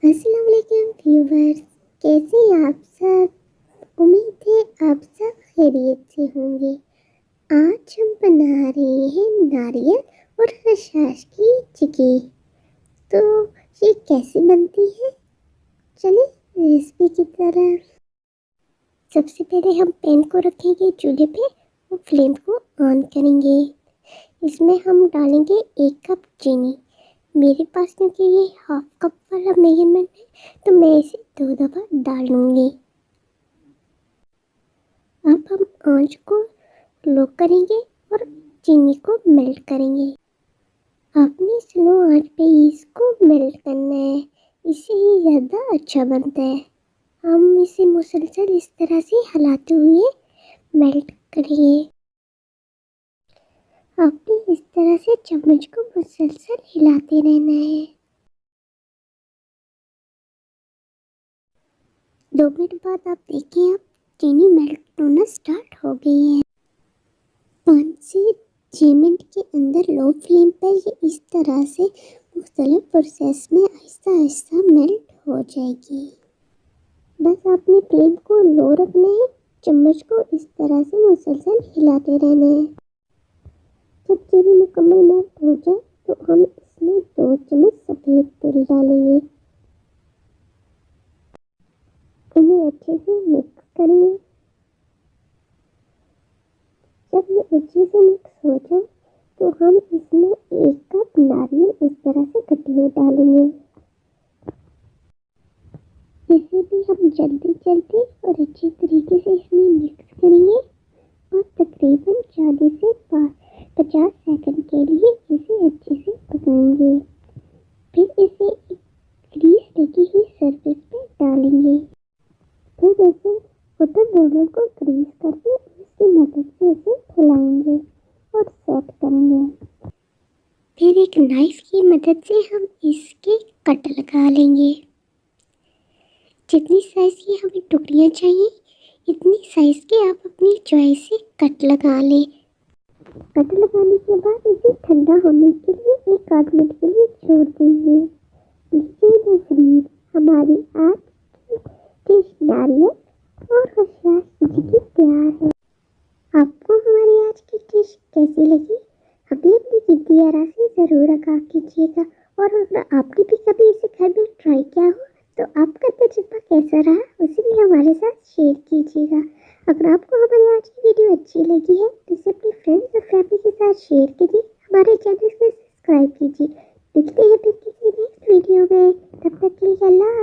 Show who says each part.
Speaker 1: अस्सलाम वालेकुम व्यूवर्स, कैसे हैं आप सब। उम्मीद है आप सब खैरियत से होंगे। आज हम बना रहे हैं नारियल और खसखस की चिक्की। तो ये कैसे बनती है, चलिए रेसिपी की तरफ। सबसे पहले हम पैन को रखेंगे चूल्हे पे और फ्लेम को ऑन करेंगे। इसमें हम डालेंगे 1 कप चीनी। मेरे पास क्योंकि ये हाफ कप वाला मेजरमेंट है तो मैं इसे 2 दफ़ा डाल लूँगी। अब हम आंच को लो करेंगे और चीनी को मेल्ट करेंगे। आपने स्लो आंच पे इसको मेल्ट करना है, इससे ही ज़्यादा अच्छा बनता है। हम इसे मुसलसल इस तरह से हिलाते हुए मेल्ट करेंगे। आपने इस तरह से चम्मच को मुसलसल हिलाते रहना है। 2 मिनट बाद आप देखिए, अब चीनी मेल्ट होना स्टार्ट हो गई है। 5 से 6 मिनट के अंदर लो फ्लेम पर ये इस तरह से मुख्तलिफ प्रोसेस में आहिस्ता आहिस्ता मेल्ट हो जाएगी। बस आपने फ्लेम को लो रखना है, चम्मच को इस तरह से मुसलसल हिलाते रहना है। जब चीनी मुकम्मल मेल्ट हो जाए तो हम इसमें 2 चम्मच सफ़ेद तिल डालेंगे। इन्हें अच्छे से मिक्स करेंगे। जब ये अच्छे से मिक्स हो जाए तो हम इसमें 1 कप नारियल इस तरह से कटे हुए डालेंगे। इसे भी हम जल्दी और अच्छे तरीके से इसमें मिक्स करेंगे और तकरीबन 40 से 50 सेकंड के लिए इसे अच्छे से पकाएंगे। फिर इसे एक ग्रीस लगी हुई सरफेस पे डालेंगे। फिर इसे बटर रोलर को ग्रीस करके इसकी मदद से इसे फैलाएंगे और सेट करेंगे। फिर एक नाइफ की मदद से हम इसके कट लगा लेंगे। जितनी साइज़ की हमें टुकड़ियाँ चाहिए इतनी साइज़ के आप अपनी चॉइस से कट लगा लें। कट लगाने के बाद इसे ठंडा होने के लिए 1 आध मिनट के लिए छोड़ दीजिए। लीजिए नज़रीन, हमारी आज की डिश नारियल और खसखस की चिक्की तैयार है। आपको हमारी आज की डिश कैसी लगी हमें अपनी कीमती आरा से ज़रूर आगाह कीजिएगा। और अगर आपने भी कभी इसे घर में ट्राई किया हो तो आपका तजुर्बा कैसा रहा उसे भी हमारे साथ शेयर कीजिएगा। अगर आपको हमारी आज की वीडियो अच्छी लगी है तो इसे अपने फ्रेंड्स और फैमिली के साथ शेयर कीजिए। हमारे चैनल को सब्सक्राइब कीजिए। दिखते हैं फिर किसी नेक्स्ट वीडियो में, तब तक के लिए अल्लाह।